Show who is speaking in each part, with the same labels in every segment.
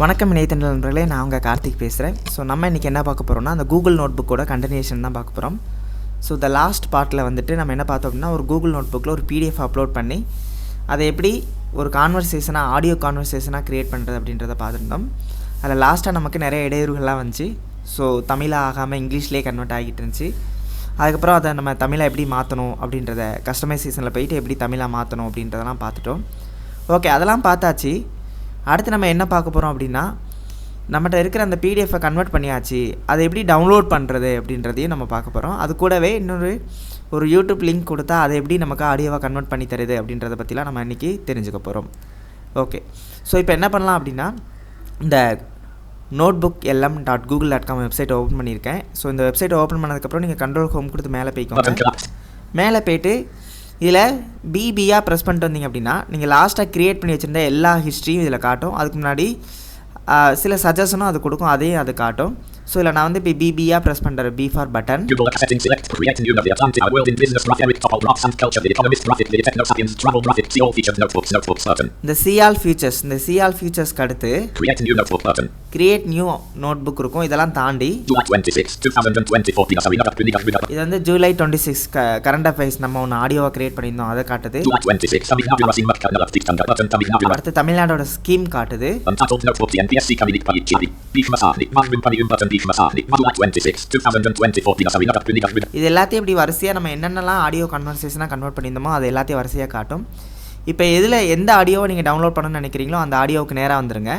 Speaker 1: வணக்கம் இணையத்தண்டல் நண்பர்களே, நான் உங்கள் கார்த்திக் பேசுகிறேன். ஸோ நம்ம இன்றைக்கி என்ன பார்க்க போகிறோம்னா, அந்த கூகுள் நோட் புக்கோட கண்டினியூஷன் தான் பார்க்க போகிறோம். ஸோ த லாஸ்ட் பார்ட்டில் வந்துட்டு நம்ம என்ன பார்த்தோம் அப்படின்னா, ஒரு கூகுள் நோட் புக்கில் ஒரு பிடிஎஃப் அப்லோட் பண்ணி அதை எப்படி ஒரு கான்வர்சேஷனாக ஆடியோ கான்வர்சேஷனாக க்ரியேட் பண்ணுறது அப்படின்றத பார்த்துருந்தோம். அதில் லாஸ்ட்டாக நமக்கு நிறைய இடையூறுகள்லாம் வந்துச்சு. ஸோ தமிழாக ஆகாமல் இங்கிலீஷ்லேயே கன்வெர்ட் ஆகிட்டு இருந்துச்சு. அதுக்கப்புறம் அதை நம்ம தமிழை எப்படி மாற்றணும் அப்படின்றத கஸ்டமைசேஷனில் போயிட்டு எப்படி தமிழாக மாற்றணும் அப்படின்றதெல்லாம் பார்த்துட்டோம். ஓகே, அதெல்லாம் பார்த்தாச்சு. அடுத்து நம்ம என்ன பார்க்க போகிறோம் அப்படின்னா, நம்மகிட்ட இருக்கிற அந்த பிடிஎஃப்பை கன்வெர்ட் பண்ணியாச்சு, அதை எப்படி டவுன்லோட் பண்ணுறது அப்படின்றதையும் நம்ம பார்க்க போகிறோம். அது கூடவே ஒரு யூடியூப் லிங்க் கொடுத்தா அதை எப்படி நமக்கு ஆடியோவாக கன்வெர்ட் பண்ணி தருது அப்படின்றத பற்றிலாம் நம்ம இன்றைக்கி தெரிஞ்சுக்க போகிறோம். ஓகே, ஸோ இப்போ என்ன பண்ணலாம் அப்படின்னா, இந்த notebooklm.google.com வெப்சைட் ஓப்பன் பண்ணியிருக்கேன். ஸோ இந்த வெப்சைட் ஓப்பன் பண்ணதுக்கப்புறம் நீங்கள் கண்ட்ரோல் ஹோம் கொடுத்து மேலே போய்க்கோங்க. மேலே போய்ட்டு இதில் பிபியாக ப்ரெஸ் பண்ணிட்டு வந்தீங்க அப்படின்னா, நீங்கள் லாஸ்ட்டாக க்ரியேட் பண்ணி வச்சுருந்த எல்லா ஹிஸ்ட்ரியும் இதில் காட்டும். அதுக்கு முன்னாடி சில சஜஷனும் அது கொடுக்கும், அதையும் அது காட்டும். ஸோ இதில் நான் வந்து இப்போ பிபியாக ப்ரெஸ் பண்ணுறேன். P for button. இந்த சி ஆல் ஃபியூச்சர்ஸ்க்கு அடுத்து கிரியேட் நியூ நோட் புக் இருக்கும். இதெல்லாம் தாண்டி இது வந்து ஜூலை 26 கரண்ட் அஃபேர்ஸ் நம்ம ஒன்று ஆடியோவை கிரியேட் பண்ணியிருந்தோம், அதை காட்டுது. அடுத்து தமிழ்நாடோட ஸ்கீம் காட்டுது. இது எல்லாத்தையும் இப்படி வரிசையாக நம்ம என்னென்னலாம் ஆடியோ கன்வர்சேஷனாக கன்வெர்ட் பண்ணியிருந்தோமோ அது எல்லாத்தையும் வரிசையாக காட்டும். இப்போ இதில் எந்த ஆடியோவை நீங்கள் டவுன்லோட் பண்ணணும்னு நினைக்கிறீங்களோ அந்த ஆடியோவுக்கு நேராக வந்துருங்க.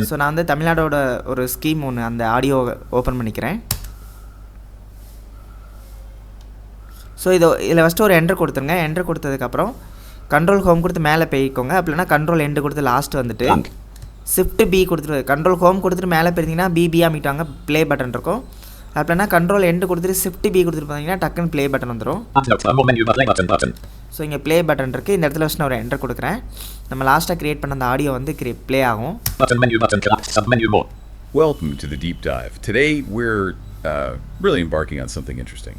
Speaker 1: ஸோ நான் வந்து தமிழ்நாடோட ஒரு ஸ்கீம் ஒன்று அந்த ஆடியோவை ஓப்பன் பண்ணிக்கிறேன். ஸோ இதில் ஃபஸ்ட்டு ஒரு என்ட்ரு கொடுத்துருங்க. என்ட்ரு கொடுத்ததுக்கப்புறம் கண்ட்ரோல் ஹோம் கொடுத்து மேலே போய்க்கோங்க. அப்படின்னா கண்ட்ரோல் எண்டு கொடுத்து லாஸ்ட் வந்துட்டு ஷிஃப்ட் பி கொடுத்துட்டு கண்ட்ரோல் ஹோம் கொடுத்துட்டு மேலே போயிருந்தீங்கன்னா பிபி அமைட்டாங்க ப்ளே பட்டன் இருக்கும். அப்படின்னா கண்ட்ரோல் எண்டு கொடுத்துட்டு ஷிஃப்ட் பி கொடுத்துட்டு பார்த்தீங்கன்னா டக்குன்னு ப்ளே பட்டன் வந்துடும். ஸோ இங்கே ப்ளே பட்டன் இருக்குது. இந்த இடத்துல வச்சு நான் ஒரு என்டர் கொடுக்குறேன். நம்ம லாஸ்ட்டாக க்ரியேட் பண்ண அந்த ஆடியோ வந்து ப்ளே ஆகும்.
Speaker 2: Welcome to the deep dive. Today we're really embarking on something interesting.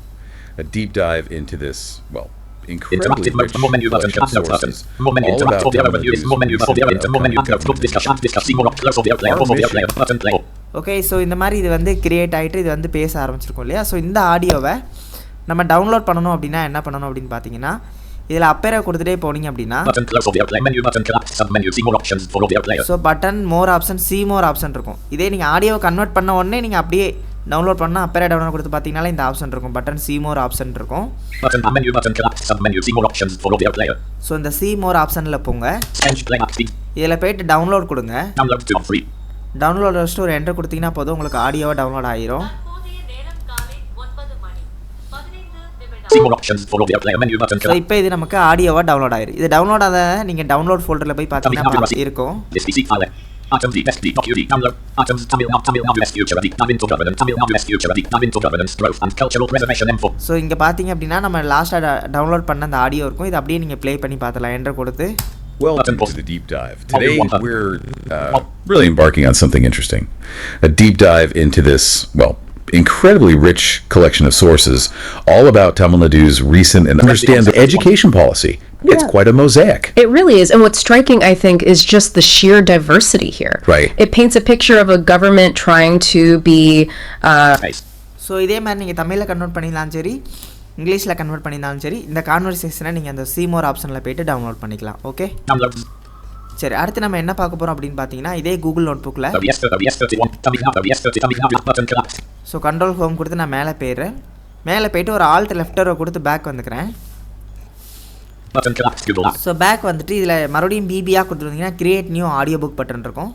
Speaker 2: A deep dive into this, well, incredibly rich collection of sources, all about
Speaker 1: okay, so இந்த மாதிரி இது வந்து கிரியேட் ஆகிட்டு இது வந்து பேச ஆரம்பிச்சிருக்கோம் இல்லையா. ஸோ இந்த ஆடியோவை நம்ம டவுன்லோட் பண்ணணும் அப்படின்னா என்ன பண்ணணும் அப்படின்னு பார்த்தீங்கன்னா, இதில் அப்பேரை கொடுத்துட்டே போனீங்க அப்படின்னா ஸோ பட்டன் மோர் ஆப்ஷன் சி மோர் ஆப்ஷன் இருக்கும். இதே நீங்கள் ஆடியோவை கன்வெர்ட் பண்ண உடனே நீங்கள் அப்படியே டவுன்லோட் பண்ணால் அப்பேரை டவுன்லோட் கொடுத்து பார்த்தீங்கன்னா இந்த ஆப்ஷன் இருக்கும், பட்டன் சி மோர் ஆப்ஷன் இருக்கும். ஸோ இந்த சி மோர் ஆப்ஷனில் போங்க. இதில் போய்ட்டு டவுன்லோட் கொடுங்க. டவுன்லோட் வச்சுட்டு ஒரு என்டர் கொடுத்தீங்கன்னா போதும், உங்களுக்கு ஆடியோவை டவுன்லோட் ஆகிரும். ஸோ இப்போ இது நமக்கு ஆடியோவாக டவுன்லோட் ஆயிரும். இது டவுன்லோட் ஆக நீங்கள் டவுன்லோட் ஃபோல்டரில் போய் பார்த்தீங்கன்னா இருக்கும். ஸோ இங்கே பார்த்தீங்க அப்படின்னா நம்ம லாஸ்ட்டாக டவுன்லோட் பண்ண அந்த ஆடியோ இருக்கும். இது அப்படியே நீங்கள் ப்ளே பண்ணி பார்த்துலாம் என்டர் கொடுத்து.
Speaker 2: Welcome to the deep dive. Today we're really embarking on something interesting. A deep dive into this, well, incredibly rich collection of sources, all about Tamil Nadu's recent and understand the education policy. Yeah. It's quite a mosaic.
Speaker 3: It really is. And what's striking, I think, is just the sheer diversity here.
Speaker 2: Right.
Speaker 3: It paints a picture of a government trying to be...
Speaker 1: So, இதே மாதிரி நீங்கள் தமிழில் convert பண்ணிடலாம் சரி, இங்கிலீஷில் convert பண்ணியிருந்தாலும் சரி, இந்த கான்வர்சேஷனை நீங்கள் அந்த சீமோர் ஆப்ஷனில் போய்ட்டு டவுன்லோட் பண்ணிக்கலாம். ஓகே, சரி. அடுத்து நம்ம என்ன பார்க்க போகிறோம் அப்படின்னு பார்த்தீங்கன்னா, இதே கூகுள் நோட் புக்கில் ஸோ கண்ட்ரோல் ஹோம் கொடுத்து நான் மேலே போயிடுறேன். மேலே போய்ட்டு ஒரு ஆல்ட் லெஃப்டரை கொடுத்து பேக் வந்துக்கிறேன். ஸோ பேக் வந்துட்டு இதில் மறுபடியும் பிபியாக கொடுத்துருந்தீங்கன்னா create new audio book button இருக்கும்.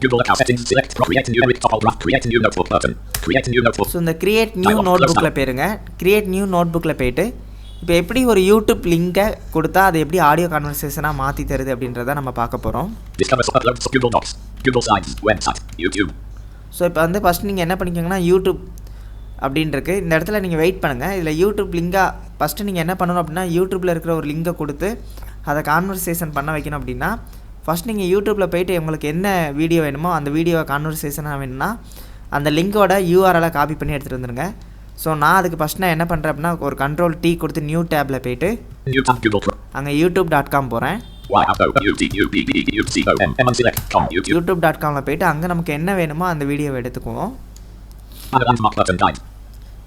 Speaker 1: ஸோ இந்த கிரியேட் நியூ நோட் புக்கில் போயிருங்க. கிரியேட் நியூ நோட் புக்கில் போய்ட்டு இப்போ எப்படி ஒரு யூடியூப் லிங்கை கொடுத்தா அது எப்படி ஆடியோ கான்வர்சேஷனாக மாற்றி தருது அப்படின்றத நம்ம பார்க்க போகிறோம். ஸோ இப்போ வந்து ஃபஸ்ட் நீங்கள் என்ன பண்ணிக்கோங்கன்னா யூடியூப் அப்படின்ருக்கு இந்த இடத்துல நீங்கள் வெயிட் பண்ணுங்கள். இதில் யூடியூப் லிங்காக ஃபஸ்ட்டு நீங்கள் என்ன பண்ணணும் அப்படின்னா, யூடியூப்பில் இருக்கிற ஒரு லிங்கை கொடுத்து அதை கான்வர்சேஷன் பண்ண வைக்கணும். அப்படின்னா ஃபஸ்ட் நீங்கள் யூடியூப்பில் போய்ட்டு உங்களுக்கு என்ன வீடியோ வேணுமோ அந்த வீடியோவை கான்வர்சேஷனாக வேணும்னா அந்த லிங்கோட யூஆர்எலை காப்பி பண்ணி எடுத்துகிட்டு வந்துடுங்க. ஸோ நான் அதுக்கு ஃபஸ்ட் நான் என்ன பண்ணுறேன் அப்படின்னா, ஒரு கண்ட்ரோல் T கொடுத்து நியூ டேப்பில் போய்ட்டு அங்கே youtube.com போகிறேன். youtube.comல போயிட்டு அங்கே நமக்கு என்ன வேணுமோ அந்த வீடியோவை எடுத்துக்குவோம்.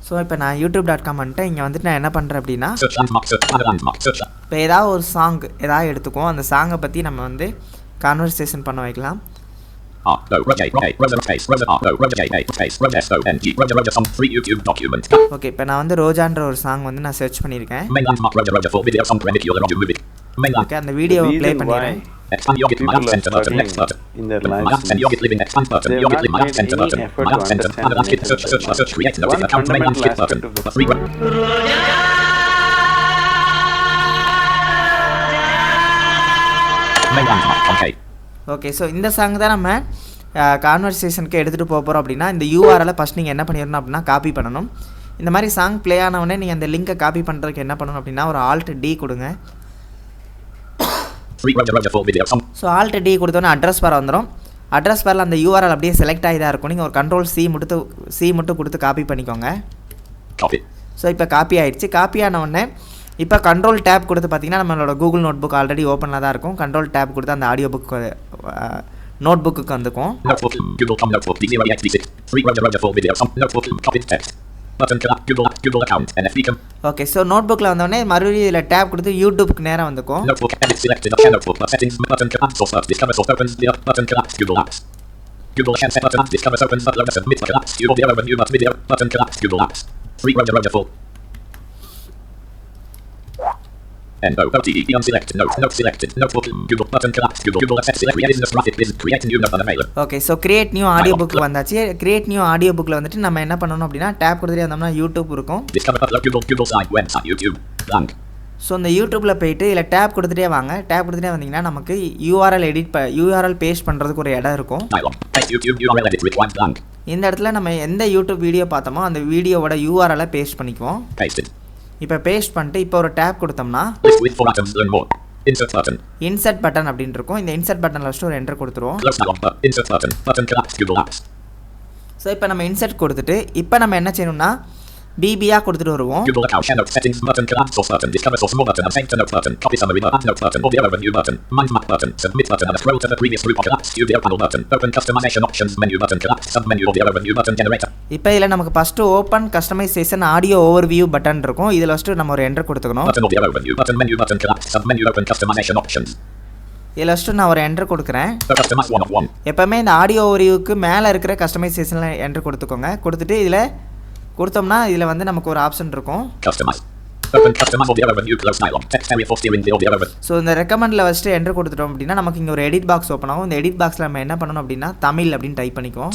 Speaker 1: ஸோ இப்போ நான் youtube.com வந்துட்டு இங்கே வந்துட்டு நான் என்ன பண்ணுறேன் அப்படின்னா இப்போ ஏதாவது ஒரு சாங் ஏதாவது எடுத்துக்குவோம். அந்த சாங்கை பற்றி நம்ம வந்து கான்வர்சேஷன் பண்ண வைக்கலாம். ஓகே, இப்போ நான் வந்து ரோஜான்ற ஒரு சாங் வந்து நான் சர்ச் பண்ணியிருக்கேன். ஓகே, அந்த வீடியோவை ப்ளே பண்ணிடுறேன்.
Speaker 4: People are studying in their lives. They have not made any effort to understand the nature of life. One fundamental aspect of the
Speaker 1: okay, so இந்த சாங் தான் நம்ம கான்வர்சேஷனுக்கு எடுத்துகிட்டு போக போகிறோம். அப்படின்னா இந்த யூஆர்எல்லை ஃபஸ்ட் நீங்கள் என்ன பண்ணிடணும் அப்படின்னா காப்பி பண்ணணும். இந்த மாதிரி சாங் ப்ளே ஆனவுடனே நீங்கள் அந்த லிங்கை காப்பி பண்ணுறதுக்கு என்ன பண்ணணும் அப்படின்னா ஒரு Alt D கொடுங்க. ஸோ Alt D கொடுத்தோன்னே அட்ரஸ் பார் வந்துடும். அட்ரஸ் பாரில் அந்த யூஆர்எல் அப்படியே செலக்ட் ஆகி தான் இருக்கும். நீங்கள் ஒரு Ctrl C மட்டும் கொடுத்து காப்பி பண்ணிக்கோங்க. ஸோ இப்போ காப்பி ஆகிடுச்சு. காப்பி ஆனவுடனே இப்போ Ctrl Tab கொடுத்து பார்த்தீங்கன்னா நம்மளோட கூகுள் நோட் புக் ஆல்ரெடி ஓப்பனில் தான் இருக்கும். Ctrl Tab கொடுத்து அந்த ஆடியோ புக் நோட் புக்கு வந்துக்கும். ஓகே, ஸோ நோட் புக்கில் வந்தோடனே மறுபடியும் இதில் டேப் கொடுத்து யூடியூப்க்கு நேராக வந்துக்கும். Okay, so create new audio book வந்தாச்சு. கிரியேட் நியூ ஆடியோ புக்கில் வந்துட்டு நம்ம என்ன பண்ணணும் அப்படின்னா டேப் கொடுத்துட்டே வந்தோம்னா யூடியூப் இருக்கும். ஸோ இந்த யூடியூப்பில் போயிட்டு இதில் டேப் கொடுத்துட்டே வாங்க. டேப் கொடுத்துட்டே வந்தீங்கன்னா நமக்கு யூஆர்எல் பேஸ்ட் பண்ணுறதுக்கு ஒரு இடம் இருக்கும். இந்த இடத்துல நம்ம எந்த யூடியூப் வீடியோ பார்த்தோமோ அந்த வீடியோவோட யூஆர்எல்லை பேஸ்ட் பண்ணிக்குவோம். இப்போ பேஸ்ட் பண்ணிட்டு இப்போ ஒரு டேப் கொடுத்தோம்னா இன்சர்ட் பட்டன் அப்படின்னு இருக்கும். இந்த இன்சர்ட் பட்டனில் வச்சுட்டு ஒரு என்டர் கொடுத்துருவோம். ஸோ இப்போ நம்ம இன்சர்ட் கொடுத்துட்டு இப்போ நம்ம என்ன செய்யணும்னா பிபியாக கொடுத்துட்டு வருவோம். இப்போ இதில் நமக்கு first open customisation audio over view button இருக்கும். இதில் ஃபஸ்ட்டு நம்ம ஒரு என்டர் கொடுத்துக்கணும். இதில் ஃபஸ்ட்டு நான் ஒரு என்டர் கொடுக்குறேன். எப்போவுமே இந்த ஆடியோ ஓவர்வியூக்கு மேலே இருக்கிற கஸ்டமைசேஷனில் என்டர் கொடுத்துக்கோங்க. கொடுத்துட்டு இதில் கொடுத்தோம்னா இதில் வந்து நமக்கு ஒரு ஆப்ஷன் இருக்கும். ஸோ இந்த ரெக்கமெண்டில் ஃபஸ்ட்டு என்டர் கொடுத்துட்டோம் அப்படின்னா நமக்கு இங்கே ஒரு எடிட் பாக்ஸ் ஓப்பன் ஆகும். இந்த எடிட் பாக்ஸில் நம்ம என்ன பண்ணணும் அப்படின்னா தமிழ் அப்படின்னு டைப் பண்ணிக்குவோம்.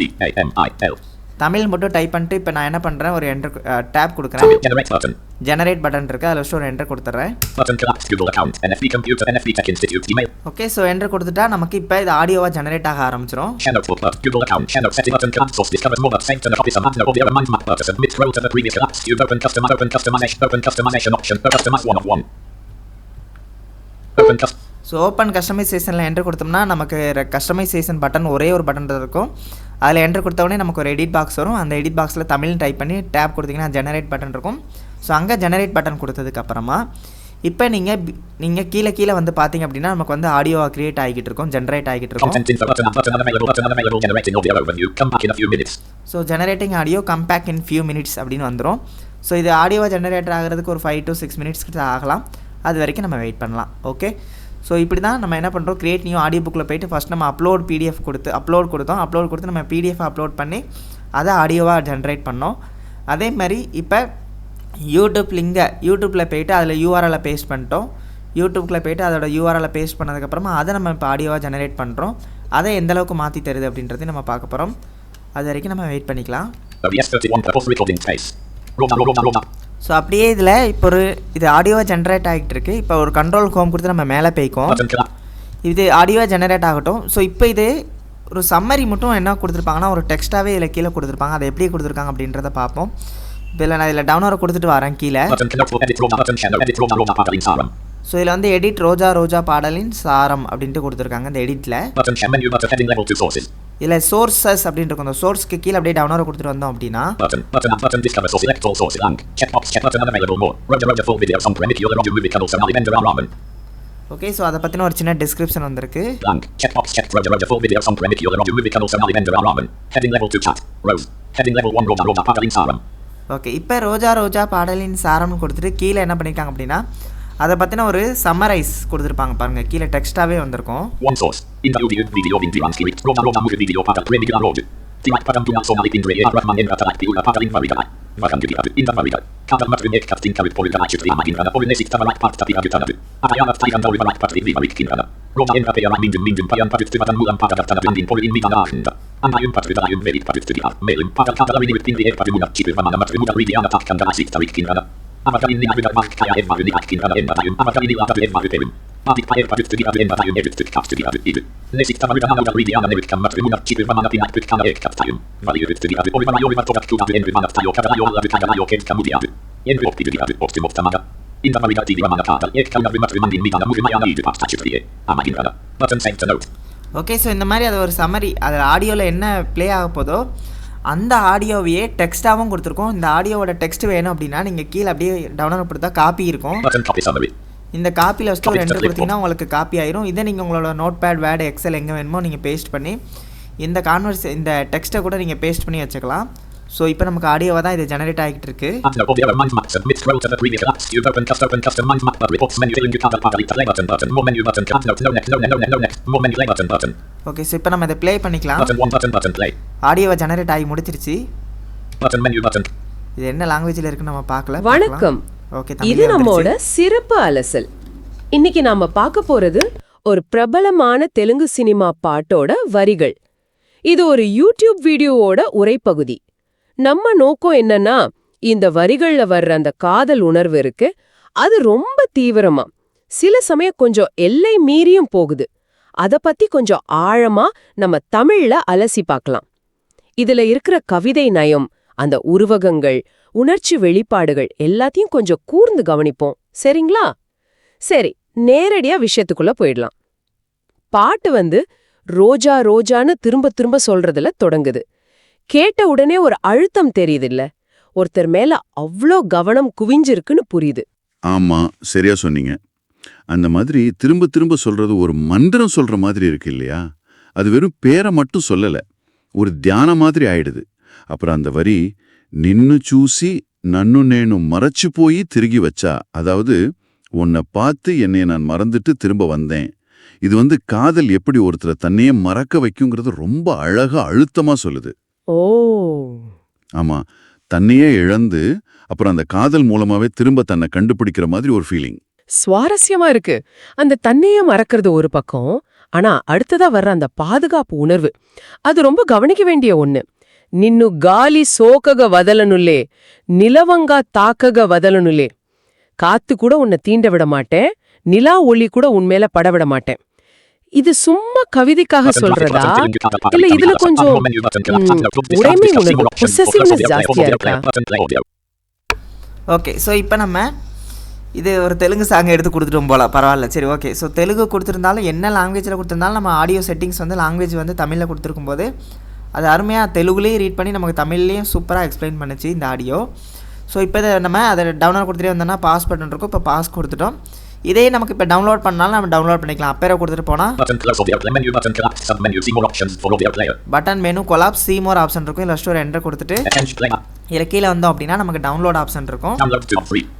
Speaker 1: தமிழ் மட்டும் டைப் பண்ணிட்டு இப்போ நான் என்ன பண்ணுறேன் ஒரு என்டர் டேப் கொடுக்குறேன். ஜெனரேட் பட்டன் இருக்குது, அதில் வச்சு ஒரு என்டர் கொடுத்துட்றேன். ஓகே, ஸோ என்டர் கொடுத்துட்டா நமக்கு இப்போ இது ஆடியோவாக ஜெனரேட் ஆக ஆரம்பிச்சிடும். ஸோ ஓப்பன் கஸ்டமைசேஷனில் என்டர் கொடுத்தோம்னா நமக்கு கஸ்டமைசேஷன் பட்டன் ஒரே ஒரு பட்டன் இருக்கும். அதில் என்டர் கொடுத்தோடனே நமக்கு ஒரு எடிட் பாக்ஸ் வரும். அந்த எடிட் பாக்ஸில் தமிழ் டைப் பண்ணி டேப் கொடுத்தீங்கன்னா ஜெனரேட் பட்டன் இருக்கும். ஸோ அங்கே ஜெனரேட் பட்டன் கொடுத்ததுக்கப்புறமா இப்போ நீங்கள் கீழே வந்து பார்த்தீங்க அப்படின்னா நமக்கு வந்து ஆடியோவாக க்ரியேட் ஆகிக்கிட்டு இருக்கும், ஜென்ரேட் ஆகிட்டு இருக்கும். So generating audio come back in few minutes அப்படின்னு வந்துடும். ஸோ இது ஆடியோவாக ஜெனரேட் ஆகிறதுக்கு ஒரு 5 to 6 minutes கிட்ட ஆகலாம். அது வரைக்கும் நம்ம வெயிட் பண்ணலாம். ஓகே, ஸோ இப்படி தான் நம்ம என்ன பண்ணுறோம், கிரியேட் நியூ ஆடியோ புக்கில் போய்ட்டு ஃபஸ்ட் நம்ம அப்லோட் கொடுத்தோம். அப்லோட் கொடுத்து நம்ம பிடிஎஃப் அப்லோட் பண்ணி அதை ஆடியோவாக ஜென்ரேட் பண்ணோம். அதே மாதிரி இப்போ யூடியூப்பில் போய்ட்டு அதில் யூஆர்எல்லை பேஸ்ட் பண்ணிட்டோம். யூடியூப்பில் போய்ட்டு அதோட யூஆர்எல்லை பேஸ்ட் பண்ணதுக்கப்புறமா அதை நம்ம இப்போ ஆடியோவாக ஜெனரேட் பண்ணுறோம். அதை எந்தளவுக்கு மாற்றி தருது அப்படின்றதையும் நம்ம பார்க்க போகிறோம். அது வரைக்கும் நம்ம வெயிட் பண்ணிக்கலாம். ஸோ அப்படியே இதில் இப்போ இது ஆடியோவாக ஜென்ரேட் ஆகிட்டு இருக்குது. இப்போ ஒரு கண்ட்ரோல் ஹோம் கொடுத்து நம்ம மேலே போய்க்கும். இது ஆடியோவாக ஜெனரேட் ஆகட்டும். ஸோ இப்போ இது ஒரு சம்மரி மட்டும் என்ன கொடுத்துருப்பாங்கன்னா ஒரு டெக்ஸ்ட்டாகவே இதில் கீழே கொடுத்துருப்பாங்க. அதை எப்படி கொடுத்துருக்காங்க அப்படின்றத பார்ப்போம். இப்போ இல்லை நான் இதில் டவுன்லோட கொடுத்துட்டு வரேன் கீழே. ஸோ இதில் வந்து எடிட் ரோஜா பாடலின் சாரம் அப்படின்ட்டு கொடுத்துருக்காங்க இந்த எடிட்டில். இதில் சோர்ஸஸ் அப்படின்னு இருக்கும். அந்த சோர்ஸ்க்கு கீழே அப்படியே டவுன்லோட கொடுத்துட்டு வந்தோம் அப்படின்னா ஓகே, ஸோ அதை பற்றின ஒரு சின்ன டிஸ்கிரிப்ஷன் வந்திருக்கு.
Speaker 5: Blank. Checkbox checked. Roger full video song premicular audio movie canal Somali vendor Raman. Heading level 2 chat. Rose. Heading level 1 Roma Roma Pagalin Saram.
Speaker 1: Okay, இப்போ ரோஜா ரோஜா பாடலின் சாரம்னு கொடுத்துட்டு கீழே என்ன பண்ணியிருக்காங்க அப்படின்னா அதை பற்றின ஒரு சம்மரைஸ் கொடுத்துருப்பாங்க பாருங்கள். கீழே டெக்ஸ்ட்டாகவே வந்திருக்கும்.
Speaker 5: One source. In the video in Divan Spirit. Roma Roma movie video Pagal premicular audio. Timak Pagam Tumal Somali Pindre Rahman in Ratalak Tiula Pagalin Variga. Vakam Jubi in the Variga. Kadal Matrin Ek Kastin Kavit Polga Chutri Amagin Rana Polinesik Tavalak Part Tapi Agutanabu. Ayana Tigan Dawi Valak Patri Vivavik Kinrana. Roma in Rapea Mindum Mindum Payan Pavit Tivatan Mulam Pagatana Blindin Poli in Vigana Ahinda. Anayum Patri Valayum Verit Pavit Tiviar. Melim Pagal Kadalawini with Pindri Ek Pavimuna Chipir Vamana Matrimuda Ridiana Takanda Asik Tavik Kinrana. Amakalin ni Avidak Bank Kaya Eva Ridiak Kinrana Emma Tayum. Amakalin ni Lata Eva Ripevim. Matik Paer Pavit Tiviar Emma Tayum Evit Tiviar Tiviar Evit. Nesik Tavaruda Hanaga Ridiana Nevit Kam Matrimuna Chipir Vamana Pinak Pit Kana Ek Kaptayum. Valivit Tiviar Orivana Yoriva Togat Tuga Envimana Tayo Kavalayo Lavitagalayo Ken Kamudia. Envi Optiviar Optimov Tamaga. In the Variga TV Vamana Kadal Ek Kalna Rimatrimandin Vigana Murimaya Idu Pasta Chiprie. Amagin Rana. Button sent to note.
Speaker 1: Okay, so இந்த மாதிரி அது ஒரு summary, அதில் ஆடியோவில் என்ன play ஆக போதோ அந்த ஆடியோவையே டெக்ஸ்ட்டாகவும் கொடுத்துருக்கோம். இந்த ஆடியோவோட டெக்ஸ்ட் வேணும் அப்படின்னா நீங்கள் கீழே அப்படியே டவுன்லோட் கொடுத்தா காப்பி இருக்கும். இந்த காப்பியில் வச்சுட்டு ஒரு என்ட்ரு கொடுத்தீங்கன்னா உங்களுக்கு காப்பி ஆயிரும். இதை நீங்கள் உங்களோட நோட் பேட், வேர்டு, எக்ஸல் எங்கே வேணுமோ நீங்கள் பேஸ்ட் பண்ணி இந்த டெக்ஸ்ட்டை கூட நீங்கள் பேஸ்ட் பண்ணி வச்சுக்கலாம். ஸோ இப்போ நமக்கு ஆடியோவாக தான் இது ஜெனரேட் ஆகிட்டு இருக்கு. ஓகே, ஸோ இப்போ நம்ம இதை ப்ளே பண்ணிக்கலாம். ஆடியோவை ஜெனரேட் ஆகி முடிச்சிருச்சு. இது என்ன லாங்குவேஜில் இருக்குன்னு நம்ம பார்க்கல.
Speaker 6: வணக்கம்.
Speaker 1: ஓகே,
Speaker 6: இது நம்மோட சிறப்பு அலசல். இன்னைக்கு நாம பார்க்க போறது ஒரு பிரபலமான தெலுங்கு சினிமா பாட்டோட வரிகள். இது ஒரு யூடியூப் வீடியோவோட உரைப்பகுதி. நம்ம நோக்கம் என்னன்னா, இந்த வரிகள்ல வர்ற அந்த காதல் உணர்வு இருக்கு, அது ரொம்ப தீவிரமா, சில சமயம் கொஞ்சம் எல்லை மீறியும் போகுது. அத பத்தி கொஞ்சம் ஆழமா நம்ம தமிழ்ல அலசி பார்க்கலாம். இதுல இருக்கிற கவிதை நயம், அந்த உருவகங்கள், உணர்ச்சி வெளிப்பாடுகள் எல்லாத்தையும் கொஞ்சம் கூர்ந்து கவனிப்போம். சரிங்களா? சரி, நேரடியா விஷயத்துக்குள்ள போயிடலாம். பாட்டு ரோஜா ரோஜான்னு திரும்ப திரும்ப சொல்றதுல தொடங்குது. கேட்ட உடனே ஒரு அழுத்தம் தெரியுது இல்ல, ஒருத்தர் மேல அவ்வளோ கவனம் குவிஞ்சிருக்குன்னு புரியுது.
Speaker 7: ஆமா, சரியா சொன்னீங்க. அந்த மாதிரி திரும்ப திரும்ப சொல்றது ஒரு மந்திரம் சொல்ற மாதிரி இருக்கு இல்லையா? அது வெறும் பேரை மட்டும் சொல்லல, ஒரு தியானம் மாதிரி ஆயிடுது. அப்புறம் அந்த வரி நின்னு சூசி நன்னு நேனு மறைச்சு போய் திருகி வச்சா, அதாவது உன்னை பார்த்து என்னைய நான் மறந்துட்டு திரும்ப வந்தேன். இது காதல் எப்படி ஒருத்தரை தன்னையே மறக்க வைக்குங்கிறது ரொம்ப அழகா அழுத்தமா சொல்லுது.
Speaker 6: ஓ,
Speaker 7: ஆமா, தன்னையே இழந்து அப்புறம் அந்த காதல் மூலமாவே திரும்ப தன்னை கண்டுபிடிக்கிற மாதிரி ஒரு ஃபீலிங்.
Speaker 6: சுவாரஸ்யமா இருக்கு. அந்த தன்னையே மறக்கிறது ஒரு பக்கம், ஆனா அடுத்ததா வர்ற அந்த பாதுகாப்பு உணர்வு, அது ரொம்ப கவனிக்க வேண்டிய ஒண்ணு. நின்னு காலி சோக்கக வதலனுல்லே, நிலவங்கா தாக்கக வதலனுல்லே. காத்து கூட உன்னை தீண்ட விட மாட்டேன், நிலா ஒளி கூட உன்மேல படவிட மாட்டேன். இது சும்மா கவிதைக்காக சொல்றதா, இல்ல இதுல கொஞ்சம் உடைமை உணர்வு, பொசசிவ்னஸ் ஜாஸ்தியா இருக்கா?
Speaker 1: ஓகே, ஸோ இப்போ நம்ம இது ஒரு தெலுங்கு சாங் எடுத்து கொடுத்துட்டோம் போல, பரவாயில்ல. சரி, ஓகே. ஸோ தெலுங்கு கொடுத்துருந்தாலும் என்ன லாங்குவேஜில் கொடுத்துருந்தாலும் நம்ம ஆடியோ செட்டிங்ஸ் லாங்குவேஜ் தமிழில் கொடுத்துருக்கும் போது அது அருமையாக தெலுங்குலேயும் ரீட் பண்ணி நமக்கு தமிழ்லேயும் சூப்பராக எக்ஸ்பிளைன் பண்ணுச்சு இந்த ஆடியோ. ஸோ இப்போ இதை நம்ம அதை டவுன்லோட் கொடுத்துட்டே வந்தோம்னா பாஸ் பட்டன் இருக்கும். இப்போ பாஸ் கொடுத்துட்டோம். இதே நமக்கு இப்போ டவுன்லோட் பண்ணாலும் நம்ம டவுன்லோட் பண்ணிக்கலாம். அப்பேரோ கொடுத்துட்டு போனால் button menu collapse see more option இருக்கும். இல்லை ஸ்டோர் என்டர் கொடுத்துட்டு இதில் கீழே வந்தோம் அப்படின்னா நமக்கு டவுன்லோட் ஆப்ஷன் இருக்கும்.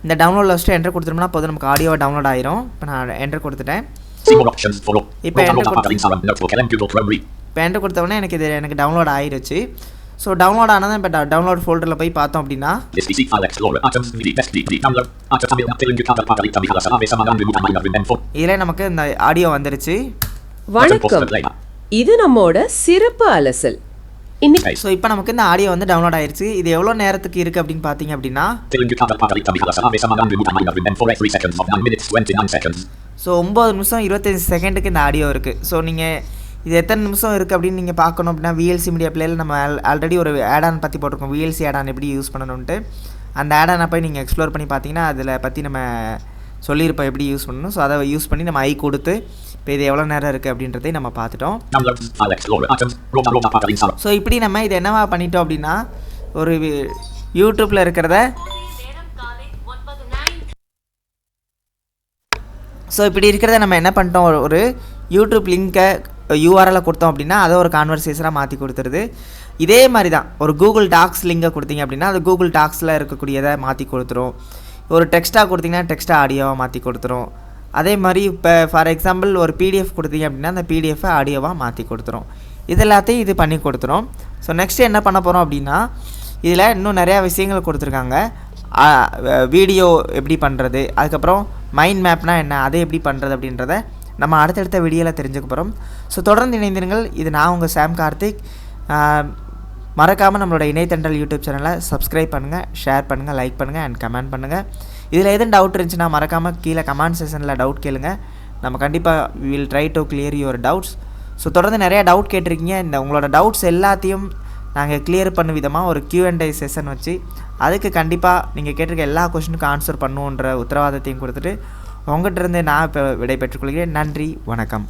Speaker 1: இந்த டவுன்லோட் லிஸ்ட்டு என்டர் கொடுத்துட்டோம்னா போதும், நமக்கு ஆடியோ டவுன்லோட் ஆயிரும். இப்போ நான் என்டர் கொடுத்துட்டேன். இப்போ என்டர் கொடுத்தோடனே எனக்கு டவுன்லோட் ஆயிருச்சு. ஸோ டவுன்லோட் ஆனதான் இப்போ டவுன்லோட் ஃபோல்டரில் போய் பார்த்தோம் அப்படின்னா இதில் நமக்கு இந்த ஆடியோ வந்துருச்சு.
Speaker 6: வணக்கம், இது நம்மோட சிறப்பு அலசல்.
Speaker 1: ஸோ இப்போ நமக்கு இந்த ஆடியோ டவுன்லோட் ஆயிருச்சு. இது எவ்வளோ நேரத்துக்கு இருக்குது அப்படின்னு பார்த்தீங்க அப்படின்னா ஸோ 9 நிமிஷம் 25 செகண்டுக்கு இந்த ஆடியோ இருக்குது. ஸோ நீங்கள் இது எத்தனை நிமிஷம் இருக்குது அப்படின்னு நீங்கள் பார்க்கணும் அப்படின்னா விஎல்சி மீடியா பிளேயில் நம்ம ஆல்ரெடி ஒரு ஆடான் பற்றி போட்டிருக்கோம். விஎல்சி ஆடான் எப்படி யூஸ் பண்ணணுன்ட்டு அந்த ஆடானை போய் நீங்கள் எக்ஸ்ப்ளோர் பண்ணி பார்த்தீங்கன்னா அதில் பற்றி நம்ம சொல்லியிருப்போம் எப்படி யூஸ் பண்ணணும். ஸோ அதை யூஸ் பண்ணி நம்ம ஐ கொடுத்து இப்போ இது எவ்வளோ நேரம் இருக்குது அப்படின்றதையும் நம்ம பார்த்துட்டோம். ஸோ இப்படி நம்ம இது என்னவா பண்ணிட்டோம் அப்படின்னா ஒரு யூடியூப்பில் இருக்கிறத ஸோ இப்படி இருக்கிறத நம்ம என்ன பண்ணிட்டோம், ஒரு யூடியூப் லிங்க்கை யூஆர்எல்ல கொடுத்தோம் அப்படின்னா அதை ஒரு கான்வர்சேஷனாக மாற்றி கொடுத்துருது. இதே மாதிரி தான் ஒரு கூகுள் டாக்ஸ் லிங்கை கொடுத்தீங்க அப்படின்னா அது கூகுள் டாக்ஸில் இருக்கக்கூடியதை மாற்றி கொடுத்துரும். ஒரு டெக்ஸ்ட்டாக கொடுத்தீங்கன்னா டெக்ஸ்ட்டாக ஆடியோவாக மாற்றி கொடுத்துரும். அதே மாதிரி இப்போ ஃபார் எக்ஸாம்பிள் ஒரு பிடிஎஃப் கொடுத்தீங்க அப்படின்னா அந்த பிடிஎஃபை ஆடியோவாக மாற்றி கொடுத்துரும். இது எல்லாத்தையும் இது பண்ணி கொடுத்துரும். ஸோ நெக்ஸ்ட்டு என்ன பண்ண போகிறோம் அப்படின்னா இதில் இன்னும் நிறையா விஷயங்கள் கொடுத்துருக்காங்க. வீடியோ எப்படி பண்ணுறது, அதுக்கப்புறம் மைண்ட் மேப்னா என்ன, அதை எப்படி பண்ணுறது அப்படின்றத நம்ம அடுத்தடுத்த வீடியோவில் தெரிஞ்சுக்க போகிறோம். ஸோ தொடர்ந்து இணைந்திருங்கள். இது நான் உங்கள் சாம் கார்த்திக். மறக்காமல் நம்மளோட இணையதண்டல் யூடியூப் சேனலை சப்ஸ்கிரைப் பண்ணுங்கள், ஷேர் பண்ணுங்கள், லைக் பண்ணுங்கள் அண்ட் கமெண்ட் பண்ணுங்கள். இதில் எதுவும் டவுட் இருந்துச்சுன்னா மறக்காமல் கீழே கமெண்ட் செக்ஷனில் டவுட் கேளுங்க. நம்ம கண்டிப்பாக will try to clear your doubts. So தொடர்ந்து நிறையா டவுட் கேட்டிருக்கீங்க. இந்த உங்களோட டவுட்ஸ் எல்லாத்தையும் நாங்கள் கிளியர் பண்ண விதமாக ஒரு Q&A செஷன் வச்சு அதுக்கு கண்டிப்பாக நீங்கள் கேட்டிருக்க எல்லா கொஷனுக்கும் ஆன்சர் பண்ணுன்ற உத்தரவாதத்தையும் கொடுத்துட்டு உங்கள்கிட்ட இருந்து நான் இப்போ விடை பெற்றுக்கொள்கிறேன். நன்றி, வணக்கம்.